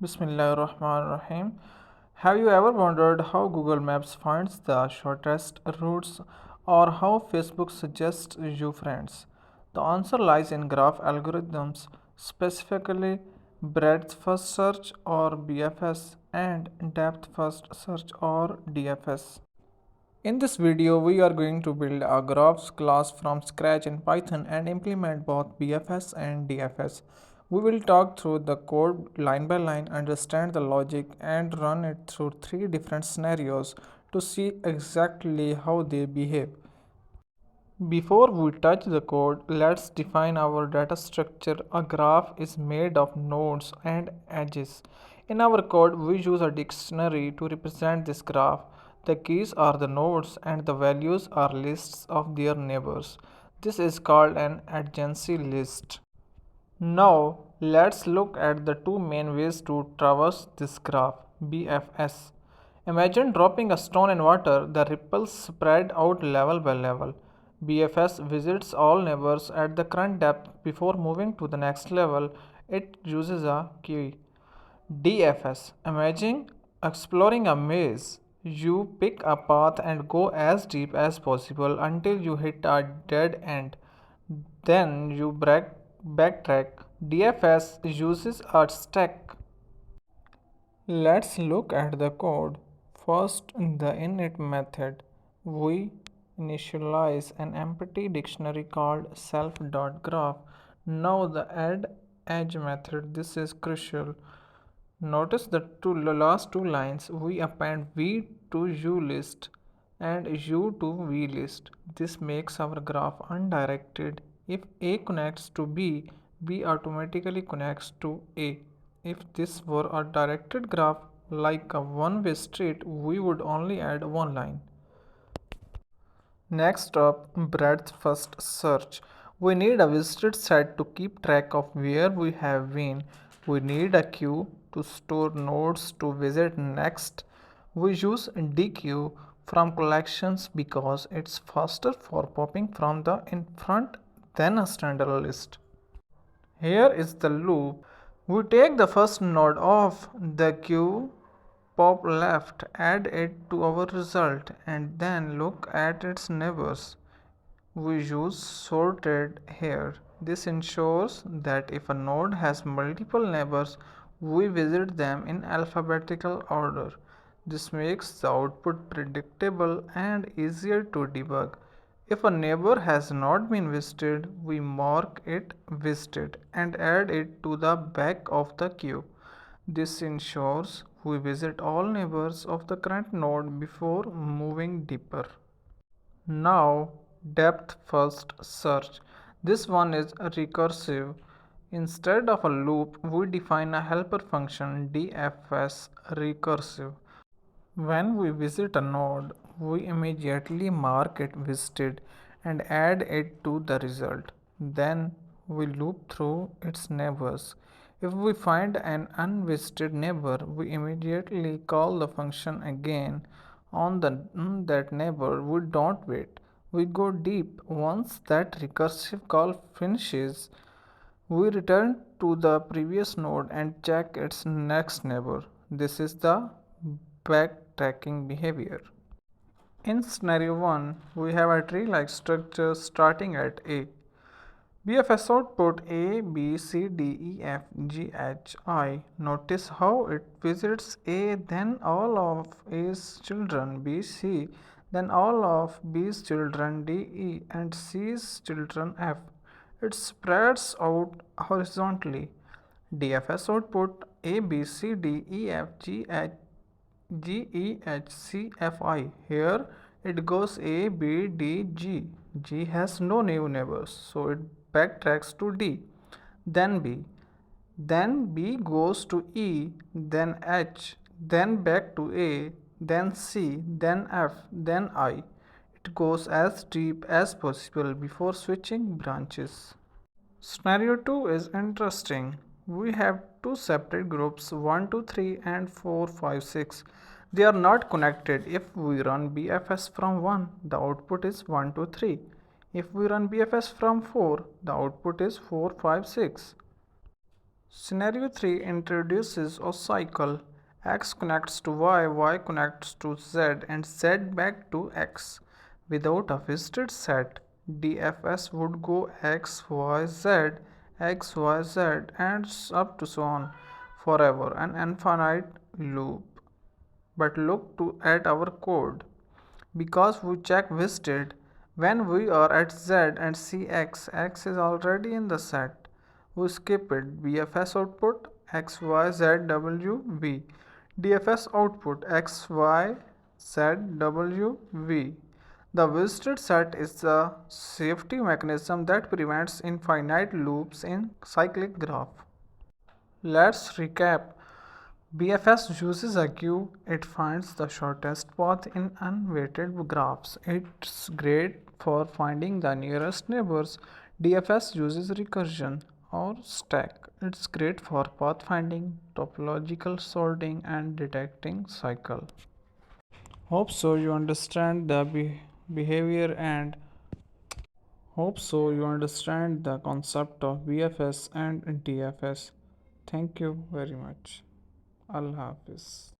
Bismillahirrahmanirrahim. Have you ever wondered how Google Maps finds the shortest routes or how Facebook suggests you friends? The answer lies in graph algorithms, specifically breadth first search or BFS and depth first search or DFS. In this video, we are going to build a graphs class from scratch in Python and implement both BFS and DFS. We will talk through the code line by line, understand the logic, and run it through three different scenarios to see exactly how they behave. Before we touch the code, let's define our data structure. A graph is made of nodes and edges. In our code, we use a dictionary to represent this graph. The keys are the nodes and the values are lists of their neighbors. This is called an adjacency list. Now, let's look at the two main ways to traverse this graph. BFS. Imagine dropping a stone in water, the ripples spread out level by level. BFS visits all neighbors at the current depth before moving to the next level. It uses a key. DFS. Imagine exploring a maze. You pick a path and go as deep as possible until you hit a dead end. Then you backtrack. DFS uses a stack. Let's look at the code. First, in the init method, we initialize an empty dictionary called self.graph. Now the add edge method, this is crucial. Notice the last two lines. We append v to ulist and u to vlist. This makes our graph undirected. If A connects to B, B automatically connects to A. If this were a directed graph like a one-way street, we would only add one line. Next up, breadth first search. We need a visited set to keep track of where we have been. We need a queue to store nodes to visit next. We use dqueue from collections because it's faster for popping from the in front than a standard list. Here is the loop. We take the first node of the queue, pop left, add it to our result, and then look at its neighbors. We use sorted here. This ensures that if a node has multiple neighbors, we visit them in alphabetical order. This makes the output predictable and easier to debug. If a neighbor has not been visited, we mark it visited and add it to the back of the queue. This ensures we visit all neighbors of the current node before moving deeper. Now, depth first search. This one is recursive. Instead of a loop, we define a helper function DFS recursive. When we visit a node, we immediately mark it visited and add it to the result. Then we loop through its neighbors. If we find an unvisited neighbor, we immediately call the function again on that neighbor. We don't wait. We go deep. Once that recursive call finishes, we return to the previous node and check its next neighbor. This is the backtracking behavior. In scenario 1, we have a tree-like structure starting at A. BFS output A, B, C, D, E, F, G, H, I. Notice how it visits A, then all of A's children, B, C, then all of B's children, D, E, and C's children, F. It spreads out horizontally. DFS output A, B, C, D, E, F, G, H, G, E, H, C, F, I. Here it goes A, B, D, G. G has no new neighbors, so it backtracks to D, then B. Then B goes to E, then H, then back to A, then C, then F, then I. It goes as deep as possible before switching branches. Scenario 2 is interesting. We have two separate groups 1, 2, 3 and 4, 5, 6. They are not connected. If we run BFS from 1, the output is 1, 2, 3. If we run BFS from 4, the output is 4, 5, 6. Scenario 3 introduces a cycle. X connects to Y, Y connects to Z, and Z back to X. Without a visited set, DFS would go X, Y, Z, X, Y, Z, and up to so on forever, an infinite loop. But look at our code. Because we check visited, when we are at Z and see X, X is already in the set. We skip it. BFS output X, Y, Z, W, V. DFS output X, Y, Z, W, V. The visited set is the safety mechanism that prevents infinite loops in cyclic graph. Let's recap. BFS uses a queue. It finds the shortest path in unweighted graphs. It's great for finding the nearest neighbors. DFS uses recursion or stack. It's great for pathfinding, topological sorting, and detecting cycle. Hope so you understand the behavior and hope so you understand the concept of BFS and DFS. Thank you very much. Allah Hafiz.